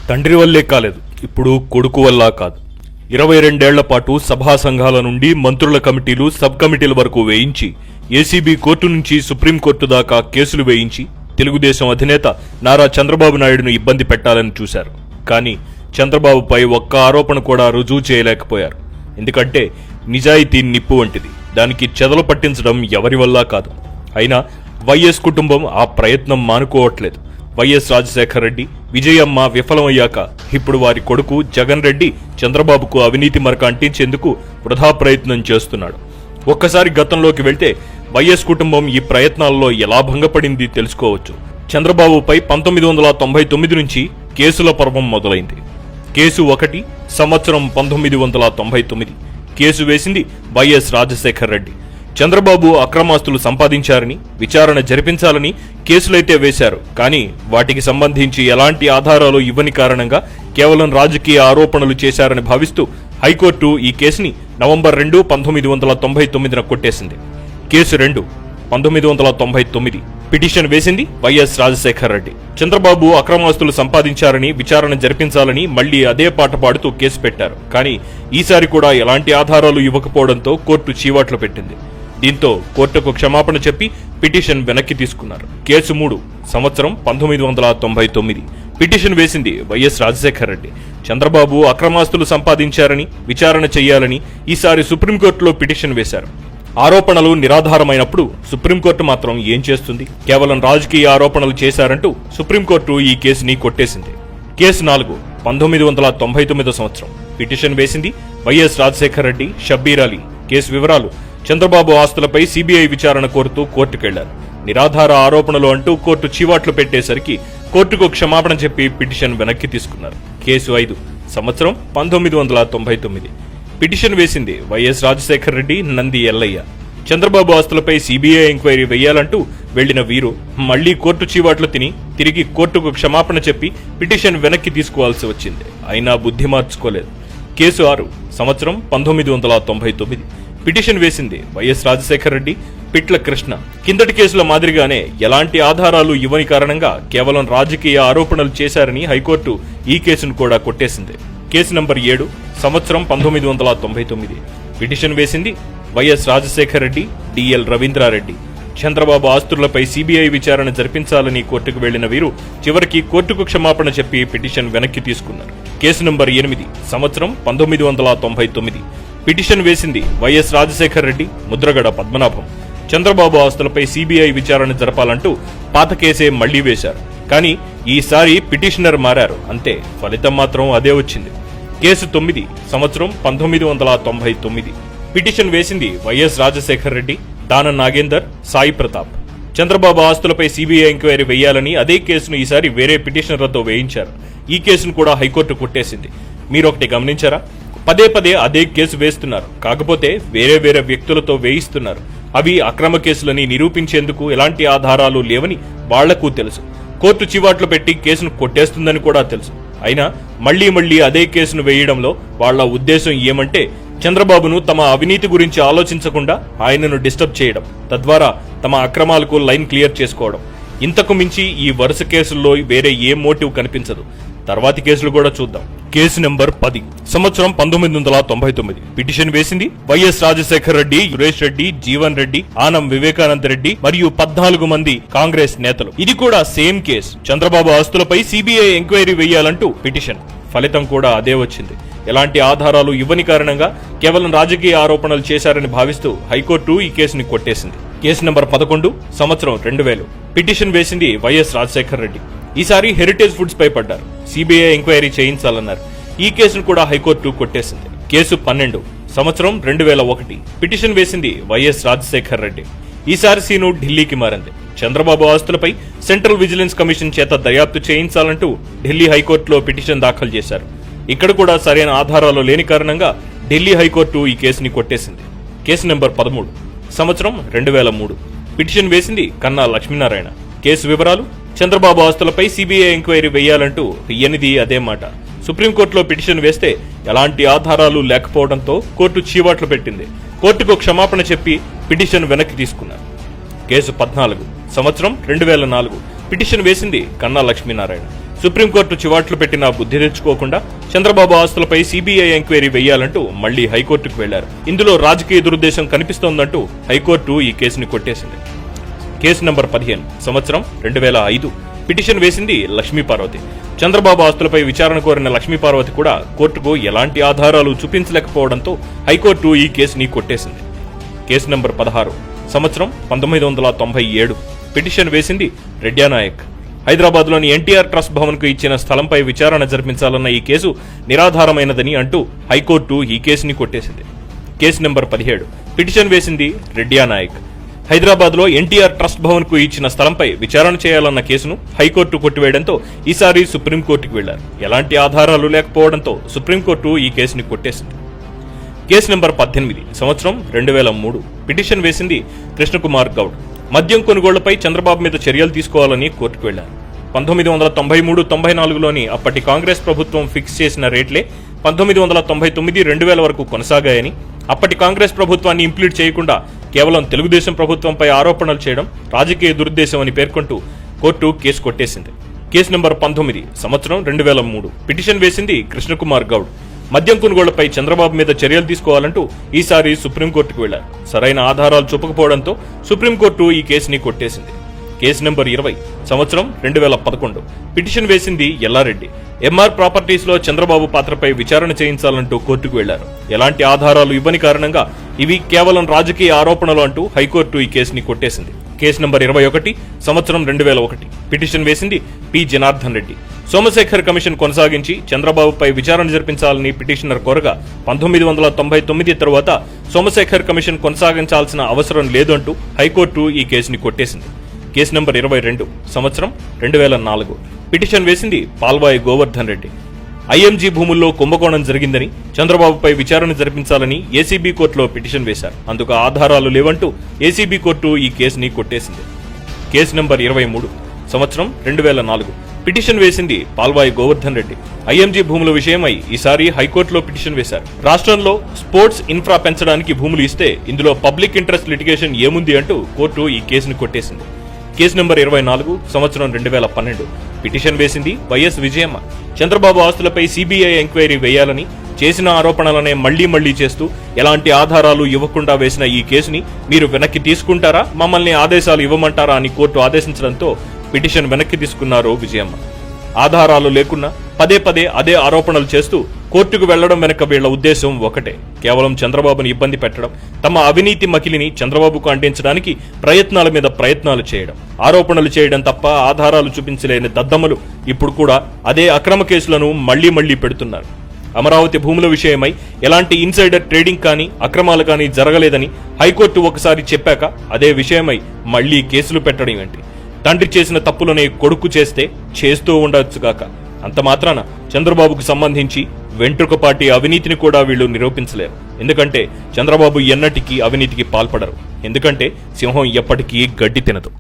తండ్రి వల్లే కాలేదు, ఇప్పుడు కొడుకు వల్ల కాదు. 22 ఏళ్ల పాటు సభా సంఘాల నుండి మంత్రుల కమిటీలు, సబ్ కమిటీల వరకు వేయించి, ఏసీబీ కోర్టు నుంచి సుప్రీంకోర్టు దాకా కేసులు వేయించి తెలుగుదేశం అధినేత నారా చంద్రబాబు నాయుడును ఇబ్బంది పెట్టాలని చూశారు. కానీ చంద్రబాబుపై ఒక్క ఆరోపణ కూడా రుజువు చేయలేకపోయారు. ఎందుకంటే నిజాయితీ నిప్పు వంటిది, దానికి చెదలు పట్టించడం ఎవరి వల్ల కాదు. అయినా వైఎస్ కుటుంబం ఆ ప్రయత్నం మానుకోవట్లేదు. వైఎస్ రాజశేఖర రెడ్డి, విజయమ్మ విఫలమయ్యాక ఇప్పుడు వారి కొడుకు జగన్ రెడ్డి చంద్రబాబుకు అవినీతి మరక అంటించేందుకు వృధా ప్రయత్నం చేస్తున్నాడు. ఒక్కసారి గతంలోకి వెళ్తే వైఎస్ కుటుంబం ఈ ప్రయత్నాల్లో ఎలా భంగపడింది తెలుసుకోవచ్చు. చంద్రబాబుపై 1999 నుంచి కేసుల పర్వం మొదలైంది. కేసు 1 సంవత్సరం 1999. కేసు వేసింది వైఎస్ రాజశేఖర రెడ్డి. చంద్రబాబు అక్రమాస్తులు సంపాదించారని, విచారణ జరిపించాలని కేసులైతే వేశారు. కానీ వాటికి సంబంధించి ఎలాంటి ఆధారాలు ఇవ్వని కారణంగా కేవలం రాజకీయ ఆరోపణలు చేశారని భావిస్తూ హైకోర్టు ఈ కేసుని నవంబర్ 2, 1999న కొట్టేసింది. కేసు 2 1999. పిటిషన్ వేసింది వైఎస్ రాజశేఖర రెడ్డి. చంద్రబాబు అక్రమాస్తులు సంపాదించారని, విచారణ జరిపించాలని మళ్లీ అదే పాట పాడుతూ కేసు పెట్టారు. కానీ ఈసారి కూడా ఎలాంటి ఆధారాలు ఇవ్వకపోవడంతో కోర్టు చీవాట్లు పెట్టింది. దీంతో కోర్టుకు క్షమాపణ చెప్పి పిటిషన్ వెనక్కి తీసుకున్నారు. కేసు 3 సంవత్సరం 1999. పిటిషన్ వేసింది వైఎస్ రాజశేఖర రెడ్డి. చంద్రబాబు అక్రమాస్తులు సంపాదించారని, విచారణ చేయాలని ఈసారి సుప్రీంకోర్టులో పిటిషన్ వేశారు. ఆరోపణలు నిరాధారమైనప్పుడు సుప్రీంకోర్టు మాత్రం ఏం చేస్తుంది? కేవలం రాజకీయ ఆరోపణలు చేశారంటూ సుప్రీంకోర్టు ఈ కేసుని కొట్టేసింది. కేసు 4 1999 సంవత్సరం. పిటిషన్ వేసింది వైఎస్ రాజశేఖర రెడ్డి, షబ్బీర్ అలీ. కేసు వివరాలు: చంద్రబాబు ఆస్తులపై సిబిఐ విచారణ కోరుతూ కోర్టుకెళ్లారు. నిరాధార ఆరోపణలు అంటూ కోర్టు చీవాట్లు పెట్టేసరికి కోర్టుకు క్షమాపణ చెప్పి పిటిషన్ వెనక్కి తీసుకున్నారు. కేసు 5 సంవత్సరం 1999. పిటిషన్ వేసింది వైఎస్ రాజశేఖర రెడ్డి, నంది ఎల్లయ్య. చంద్రబాబు ఆస్తులపై సిబిఐ ఎంక్వైరీ వేయాలంటూ వెళ్లిన వీరు మళ్లీ కోర్టు చీవాట్లు తిని తిరిగి కోర్టుకు క్షమాపణ చెప్పి పిటిషన్ వెనక్కి తీసుకోవాల్సి వచ్చింది. అయినా బుద్ధి మార్చుకోలేదు. కేసు 6 సంవత్సరం 1999. పిటిషన్ వేసింది వైఎస్ రాజశేఖర రెడ్డి, పిట్ల కృష్ణ. కిందటి కేసుల మాదిరిగానే ఎలాంటి ఆధారాలు ఇవ్వని కారణంగా కేవలం రాజకీయ ఆరోపణలు చేశారని హైకోర్టు ఈ కేసును కూడా కొట్టేసింది. కేసు నంబర్ 7 సంవత్సరం 1999. పిటిషన్ వేసింది వైఎస్ రాజశేఖర రెడ్డి, డిఎల్ రవీంద్రారెడ్డి. చంద్రబాబు ఆస్తులపై సిబిఐ విచారణ జరిపించాలని కోర్టుకు వెళ్లిన వీరు చివరికి కోర్టుకు క్షమాపణ చెప్పి పిటిషన్ వెనక్కి తీసుకున్నారు. కేసు నంబర్ 8 సంవత్సరం 1999. పిటిషన్ వేసింది వైఎస్ రాజశేఖర రెడ్డి, ముద్రగడ పద్మనాభం. చంద్రబాబు ఆస్తులపై సిబిఐ విచారణ జరపాలంటూ పాత కేసే మళ్లీ వేశారు. కానీ ఈసారి పిటిషనర్ మారారు, అంతే. ఫలితం మాత్రం అదే వచ్చింది. కేసు 9 సంవత్సరం 1999. పిటిషన్ వేసింది వైఎస్ రాజశేఖర రెడ్డి, దానం నాగేందర్, సాయి ప్రతాప్. చంద్రబాబు ఆస్తులపై సిబిఐ ఎంక్వైరీ వేయాలని అదే కేసును ఈసారి వేరే పిటిషనర్లతో వేయించారు. ఈ కేసును కూడా హైకోర్టు కొట్టేసింది. మీరొకటి గమనించారా? పదే పదే అదే కేసు వేస్తున్నారు, కాకపోతే వేరే వేరే వ్యక్తులతో వేయిస్తున్నారు. అవి అక్రమ కేసులని నిరూపించేందుకు ఎలాంటి ఆధారాలు లేవని వాళ్లకు తెలుసు. కోర్టు చివాట్లు పెట్టి కేసును కొట్టేస్తుందని కూడా తెలుసు. అయినా మళ్లీ అదే కేసును వేయడంలో వాళ్ల ఉద్దేశం ఏమంటే చంద్రబాబును తమ అవినీతి గురించి ఆలోచించకుండా ఆయనను డిస్టర్బ్ చేయడం, తద్వారా తమ అక్రమాలకు లైన్ క్లియర్ చేసుకోవడం. ఇంతకు మించి ఈ వరుస కేసుల్లో వేరే ఏ మోటివ్ కనిపించదు. తర్వాతి కేసులు కూడా చూద్దాం. కేసు నెంబర్ 10 సంవత్సరం 1999. పిటిషన్ వేసింది వైఎస్ రాజశేఖర రెడ్డి, సురేష్ రెడ్డి, జీవన్ రెడ్డి, ఆనం వివేకానంద రెడ్డి మరియు 14 మంది కాంగ్రెస్ నేతలు. ఇది కూడా సేమ్ కేసు. చంద్రబాబు ఆస్తులపై సిబిఐ ఎంక్వైరీ వేయాలంటూ పిటిషన్. ఫలితం కూడా అదే వచ్చింది. ఎలాంటి ఆధారాలు ఇవ్వని కారణంగా కేవలం రాజకీయ ఆరోపణలు చేశారని భావిస్తూ హైకోర్టు ఈ కేసుని కొట్టేసింది. కేసు నెంబర్ 11 సంవత్సరం 2000. పిటిషన్ వేసింది వైఎస్ రాజశేఖర రెడ్డి. ఈసారి హెరిటేజ్ ఫుడ్స్ పై పడ్డారు. సిబిఐ ఎంక్వైరీ చేయించాలన్నారు. ఈ కేసును కూడా హైకోర్టు కొట్టేసింది. కేసు 12 సంవత్సరం 2001. పిటిషన్ వేసింది వైఎస్ రాజశేఖర రెడ్డి. ఈసారి సీను ఢిల్లీకి మారింది. చంద్రబాబు ఆస్తులపై సెంట్రల్ విజిలెన్స్ కమిషన్ చేత దర్యాప్తు చేయించాలంటూ ఢిల్లీ హైకోర్టులో పిటిషన్ దాఖలు చేశారు. ఇక్కడ కూడా సరైన ఆధారాలు లేని కారణంగా ఢిల్లీ హైకోర్టు ఈ కేసుని కొట్టేసింది. కేసు నెంబర్ 13 సంవత్సరం 2003. పిటిషన్ వేసింది కన్నా లక్ష్మీనారాయణ. కేసు వివరాలు: చంద్రబాబు ఆస్తులపై సిబిఐ ఎంక్వైరీ వేయాలంటూ ఎనిది అదే మాట. సుప్రీంకోర్టులో పిటిషన్ వేస్తే ఎలాంటి ఆధారాలు లేకపోవడంతో కోర్టు చీవాట్లు పెట్టింది. కోర్టుకు క్షమాపణ చెప్పి పిటిషన్ వెనక్కి తీసుకున్నారు. కేసు 14 సంవత్సరం 2004. పిటిషన్ వేసింది కన్నా లక్ష్మీనారాయణ. సుప్రీంకోర్టు చివాట్లు పెట్టినా బుద్ధి తెచ్చుకోకుండా చంద్రబాబు ఆస్తులపై సిబిఐ ఎంక్వైరీ వేయాలంటూ మళ్లీ హైకోర్టుకు వెళ్లారు. ఇందులో రాజకీయ దురుద్దేశం కనిపిస్తోందంటూ హైకోర్టు ఈ కేసుని కొట్టేసింది. కేసు నంబర్ 15 సంవత్సరం 2005. పిటిషన్ వేసింది లక్ష్మీపార్వతి. చంద్రబాబు ఆస్తులపై విచారణ కోరిన లక్ష్మీపార్వతి కూడా కోర్టుకు ఎలాంటి ఆధారాలు చూపించలేకపోవడంతో హైకోర్టు ఈ కేసుని కొట్టేసింది. కేసు నంబర్ 16 సంవత్సరం 1997. పిటిషన్ వేసింది రెడ్యానాయక్. హైదరాబాద్లోని ఎన్టీఆర్ ట్రస్ట్ భవన్ కు ఇచ్చిన స్థలంపై విచారణ జరిపించాలన్న ఈ కేసు నిరాధారమైనదని అంటూ హైకోర్టు ఈ కేసుని కొట్టేసింది. Case number 17. పిటిషన్ వేసింది రెడ్యానాయక్. హైదరాబాద్ లో ఎన్టీఆర్ ట్రస్ట్ భవన్ కు ఇచ్చిన స్థలంపై విచారణ చేయాలన్న కేసును హైకోర్టు కొట్టివేయడంతో ఈసారి సుప్రీంకోర్టుకు వెళ్లారు. ఎలాంటి ఆధారాలు లేకపోవడంతో సుప్రీంకోర్టు ఈ కేసుని కొట్టేసింది. కేసు నంబర్ 18 సంవత్సరం 2003. పిటిషన్ వేసింది కృష్ణకుమార్ గౌడ్. మద్యం కొనుగోళ్లపై చంద్రబాబు మీద చర్యలు తీసుకోవాలని కోర్టుకు వెళ్లారు. 1993-94లోని అప్పటి కాంగ్రెస్ ప్రభుత్వం ఫిక్స్ చేసిన రేట్లే 1999-2000 వరకు కొనసాగాయని, అప్పటి కాంగ్రెస్ ప్రభుత్వాన్ని ఇంప్లీట్ చేయకుండా కేవలం తెలుగుదేశం ప్రభుత్వంపై ఆరోపణలు చేయడం రాజకీయ దురుద్దేశం అని పేర్కొంటూ కోర్టు కేసు కొట్టేసింది. కేసు నంబర్ 19 సంవత్సరం 2003. పిటిషన్ వేసింది కృష్ణకుమార్ గౌడ్. మద్యం కొనుగోళ్లపై చంద్రబాబు మీద చర్యలు తీసుకోవాలంటూ ఈసారి సుప్రీంకోర్టుకు వెళ్లారు. సరైన ఆధారాలు చూపకపోవడంతో సుప్రీంకోర్టు ఈ కేసుని కొట్టేసింది. కేసు నంబర్ 20 సంవత్సరం 2011. పిటిషన్ వేసింది ఎల్లారెడ్డి. ఎంఆర్ ప్రాపర్టీస్ లో చంద్రబాబు పాత్రపై విచారణ చేయించాలంటూ కోర్టుకు వెళ్లారు. ఎలాంటి ఆధారాలు ఇవ్వని కారణంగా ఇవి కేవలం రాజకీయ ఆరోపణలు అంటూ హైకోర్టు ఈ కేసుని కొట్టేసింది. కేసు నంబర్ 21 సంవత్సరం 2001. పిటిషన్ వేసింది పి జనార్దన్ రెడ్డి. సోమశేఖర్ కమిషన్ కొనసాగించి చంద్రబాబుపై విచారణ జరిపించాలని పిటిషనర్ కోరగా 1999 తరువాత సోమశేఖర్ కమిషన్ కొనసాగించాల్సిన అవసరం లేదంటూ హైకోర్టు ఈ కేసుని కొట్టేసింది. కేసు నంబర్ 22 సంవత్సరం 2004. పిటిషన్ వేసింది పాల్వాయి గోవర్ధన్ రెడ్డి. ఐఎంజీ భూముల్లో కుంభకోణం జరిగిందని చంద్రబాబుపై విచారణ జరిపించాలని ఏసీబీ కోర్టులో పిటిషన్ వేశారు. అందుకు ఆధారాలు లేవంటూ ఏసీబీ కోర్టు ఈ కేసుని కొట్టేసింది. కేసు నంబర్ 23 సంవత్సరం 2004. పిటిషన్ వేసింది పాల్వాయి గోవర్ధన్ రెడ్డి. ఐఎంజీ భూముల విషయమై ఈసారి హైకోర్టులో పిటిషన్ వేశారు. రాష్ట్రంలో స్పోర్ట్స్ ఇన్ఫ్రా పెంచడానికి భూములు ఇస్తే ఇందులో పబ్లిక్ ఇంట్రెస్ట్ లిటిగేషన్ ఏముంది అంటూ కోర్టు ఈ కేసుని కొట్టేసింది. కేసు నంబర్ 24 సంవత్సరం 2012. పిటిషన్ వేసింది వైఎస్ విజయమ్మ. చంద్రబాబు ఆస్తులపై సిబిఐ ఎంక్వైరీ వేయాలని చేసిన ఆరోపణలనే మళ్లీ చేస్తూ ఎలాంటి ఆధారాలు ఇవ్వకుండా వేసిన ఈ కేసుని మీరు వెనక్కి తీసుకుంటారా, మమ్మల్ని ఆదేశాలు ఇవ్వమంటారా అని కోర్టు ఆదేశించడంతో పిటిషన్ వెనక్కి తీసుకున్నారు విజయమ్మ. ఆధారాలు లేకున్నా పదే అదే ఆరోపణలు చేస్తూ కోర్టుకు వెళ్లడం వెనక వీళ్ల ఉద్దేశం ఒకటే, కేవలం చంద్రబాబుని ఇబ్బంది పెట్టడం, తమ అవినీతి మకిలిని చంద్రబాబుకు అంటించడానికి ప్రయత్నాల మీద ప్రయత్నాలు చేయడం, ఆరోపణలు చేయడం తప్ప ఆధారాలు చూపించలేని దద్దమ్మలు ఇప్పుడు కూడా అదే అక్రమ కేసులను మళ్లీ పెడుతున్నారు. అమరావతి భూముల విషయమై ఎలాంటి ఇన్సైడర్ ట్రేడింగ్ కానీ అక్రమాలు కానీ జరగలేదని హైకోర్టు ఒకసారి చెప్పాక అదే విషయమై మళ్లీ కేసులు పెట్టడం ఏంటి? తండ్రి చేసిన తప్పులనే కొడుకు చేస్తూ ఉండొచ్చుగాక. అంత మాత్రాన చంద్రబాబుకు సంబంధించి వెంట్రుకపాటి అవినీతిని కూడా వీళ్లు నిరూపించలేరు. ఎందుకంటే చంద్రబాబు ఎన్నటికీ అవినీతికి పాల్పడరు. ఎందుకంటే సింహం ఎప్పటికీ గడ్డి తినదు.